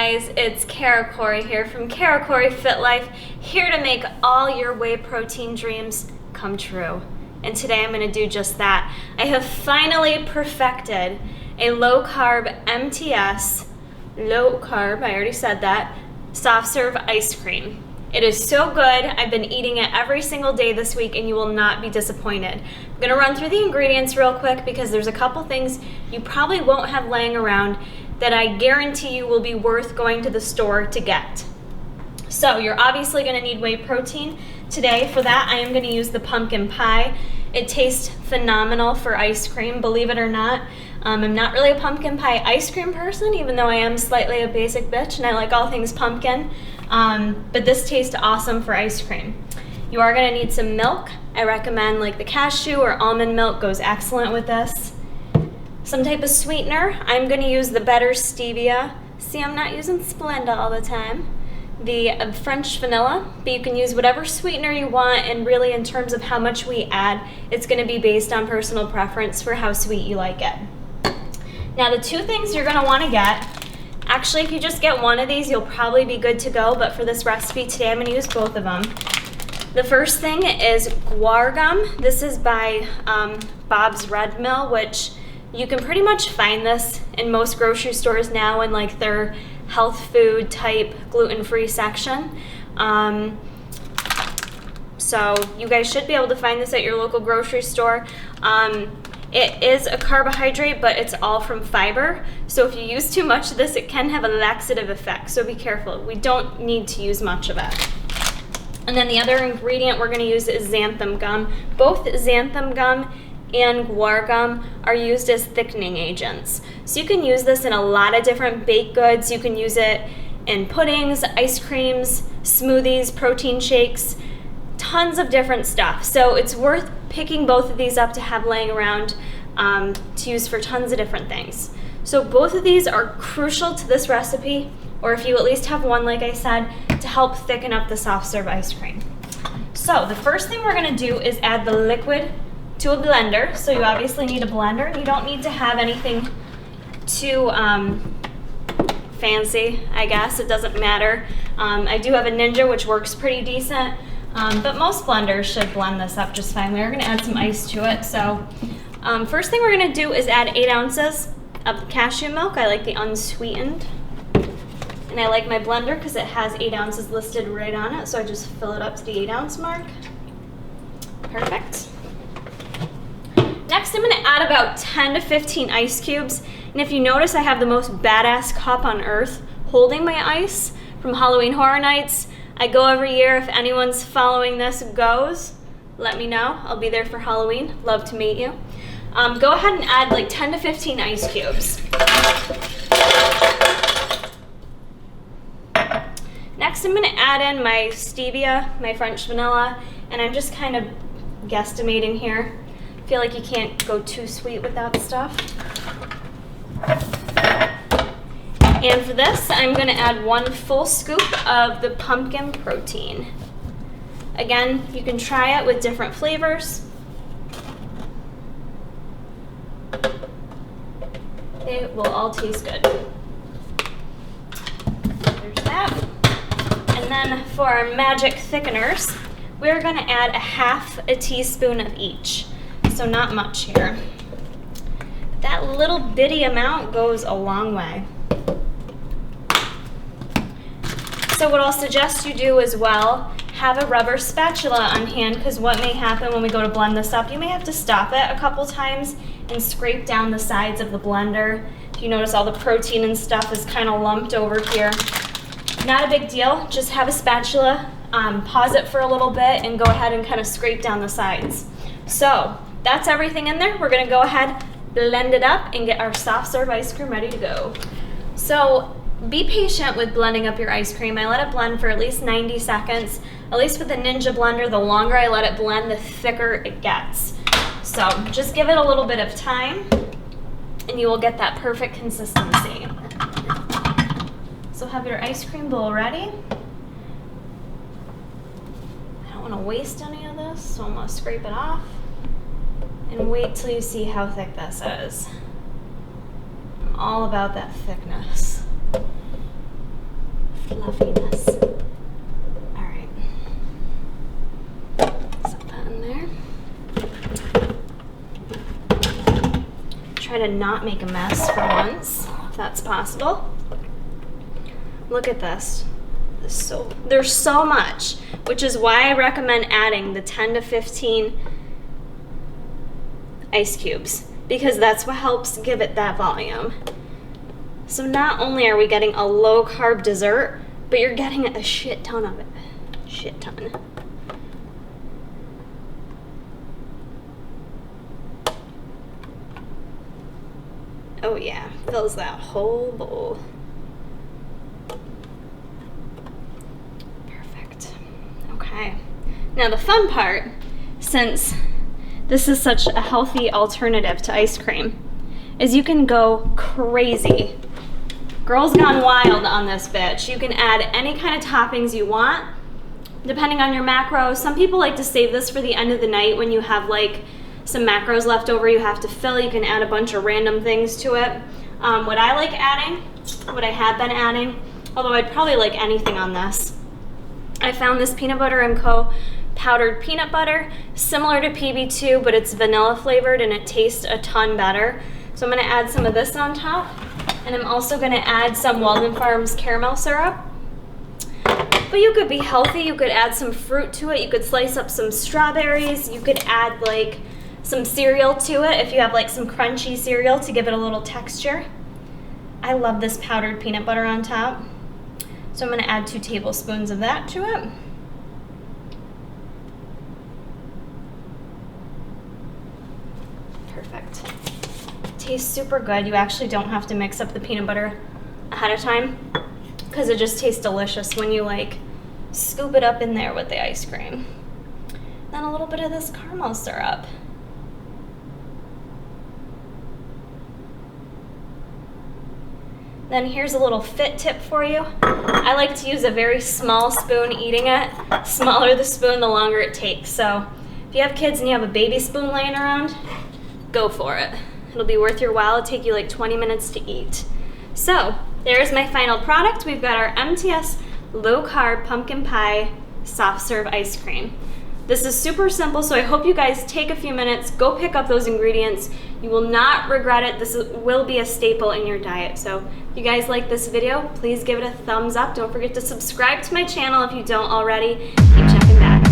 guys, it's Kara Corey here from Kara Corey Fit Life, here to make all your whey protein dreams come true. And today I'm going to do just that. I have finally perfected a low carb MTS, low carb, I already said that, soft serve ice cream. It is so good. I've been eating it every single day this week and you will not be disappointed. I'm going to run through the ingredients real quick because there's a couple things you probably won't have laying around that I guarantee you will be worth going to the store to get. So you're obviously going to need whey protein. Today for that I am going to use the pumpkin pie. It tastes phenomenal for ice cream, believe it or not. I'm not really a pumpkin pie ice cream person, even though I am slightly a basic bitch and I like all things pumpkin. But this tastes awesome for ice cream. You are going to need some milk. I recommend like the cashew or almond milk goes excellent with this. Some type of sweetener. I'm going to use the better stevia. See, I'm not using Splenda all the time. The French vanilla, but you can use whatever sweetener you want, and really in terms of how much we add, it's going to be based on personal preference for how sweet you like it. Now the two things you're going to want to get, actually if you just get one of these you'll probably be good to go, but for this recipe today I'm going to use both of them. The first thing is guar gum. This is by Bob's Red Mill, which you can pretty much find this in most grocery stores now in like their health food type gluten-free section. So you guys should be able to find this at your local grocery store. It is a carbohydrate, but it's all from fiber. So if you use too much of this, it can have a laxative effect. So be careful. We don't need to use much of it. And then the other ingredient we're going to use is xantham gum. Both xantham gum and guar gum are used as thickening agents. So you can use this in a lot of different baked goods. You can use it in puddings, ice creams, smoothies, protein shakes, tons of different stuff. So it's worth picking both of these up to have laying around to use for tons of different things. So both of these are crucial to this recipe, or if you at least have one, like I said, to help thicken up the soft serve ice cream. So the first thing we're going to do is add the liquid to a blender. So you obviously need a blender. You don't need to have anything too fancy, I guess. It doesn't matter. I do have a Ninja, which works pretty decent, but most blenders should blend this up just fine. We're going to add some ice to it. So first thing we're going to do is add 8 ounces of cashew milk. I like the unsweetened. And I like my blender because it has 8 ounces listed right on it. So I just fill it up to the 8-ounce mark. Perfect. Next, I'm going to add about 10 to 15 ice cubes. And if you notice, I have the most badass cup on earth holding my ice from Halloween Horror Nights. I go every year. If anyone's following this goes, let me know. I'll be there for Halloween. Love to meet you. Go ahead and add like 10 to 15 ice cubes. Next, I'm going to add in my stevia, my French vanilla, and I'm just kind of guesstimating here. I feel like you can't go too sweet with that stuff. And for this, I'm going to add 1 full scoop of the pumpkin protein. Again, you can try it with different flavors. They will all taste good. There's that. And then for our magic thickeners, we're going to add 1/2 teaspoon of each. So not much here. That little bitty amount goes a long way. So what I'll suggest you do as well, have a rubber spatula on hand, because what may happen when we go to blend this up, you may have to stop it a couple times and scrape down the sides of the blender. If you notice, all the protein and stuff is kind of lumped over here. Not a big deal, just have a spatula, pause it for a little bit and go ahead and kind of scrape down the sides. So that's everything in there. We're going to go ahead, blend it up, and get our soft serve ice cream ready to go. So be patient with blending up your ice cream. I let it blend for at least 90 seconds. At least with the Ninja blender, the longer I let it blend, the thicker it gets. So just give it a little bit of time and you will get that perfect consistency. So have your ice cream bowl ready. I don't want to waste any of this, so I'm going to scrape it off. And wait till you see how thick this is. I'm all about that thickness. fluffiness. All right. Set that in there. Try to not make a mess for once, if that's possible. Look at this. There's so much, which is why I recommend adding the 10 to 15 ice cubes, because that's what helps give it that volume. So not only are we getting a low carb dessert, but you're getting a shit ton of it. Shit ton. Oh yeah, fills that whole bowl. Okay, now the fun part, since this is such a healthy alternative to ice cream, is you can go crazy. Girls gone wild on this bitch. You can add any kind of toppings you want, depending on your macros. Some people like to save this for the end of the night when you have like some macros left over you have to fill. You can add a bunch of random things to it. What I like adding, what I have been adding, although I'd probably like anything on this, I found this Peanut Butter & Co. powdered peanut butter, similar to PB2, but it's vanilla flavored and it tastes a ton better. So I'm gonna add some of this on top, and I'm also gonna add some Walden Farms caramel syrup. But you could be healthy, you could add some fruit to it, you could slice up some strawberries, you could add like some cereal to it if you have like some crunchy cereal to give it a little texture. I love this powdered peanut butter on top. So I'm going to add 2 tablespoons of that to it. Perfect. Tastes super good. You actually don't have to mix up the peanut butter ahead of time because it just tastes delicious when you like scoop it up in there with the ice cream. Then a little bit of this caramel syrup. Then here's a little fit tip for you. I like to use a very small spoon eating it. Smaller the spoon, the longer it takes. So if you have kids and you have a baby spoon laying around, go for it. It'll be worth your while. It'll take you like 20 minutes to eat. So there's my final product. We've got our MTS low carb pumpkin pie soft serve ice cream. This is super simple, so I hope you guys take a few minutes, go pick up those ingredients. You will not regret it. This will be a staple in your diet. So if you guys like this video, please give it a thumbs up. Don't forget to subscribe to my channel if you don't already. Keep checking back.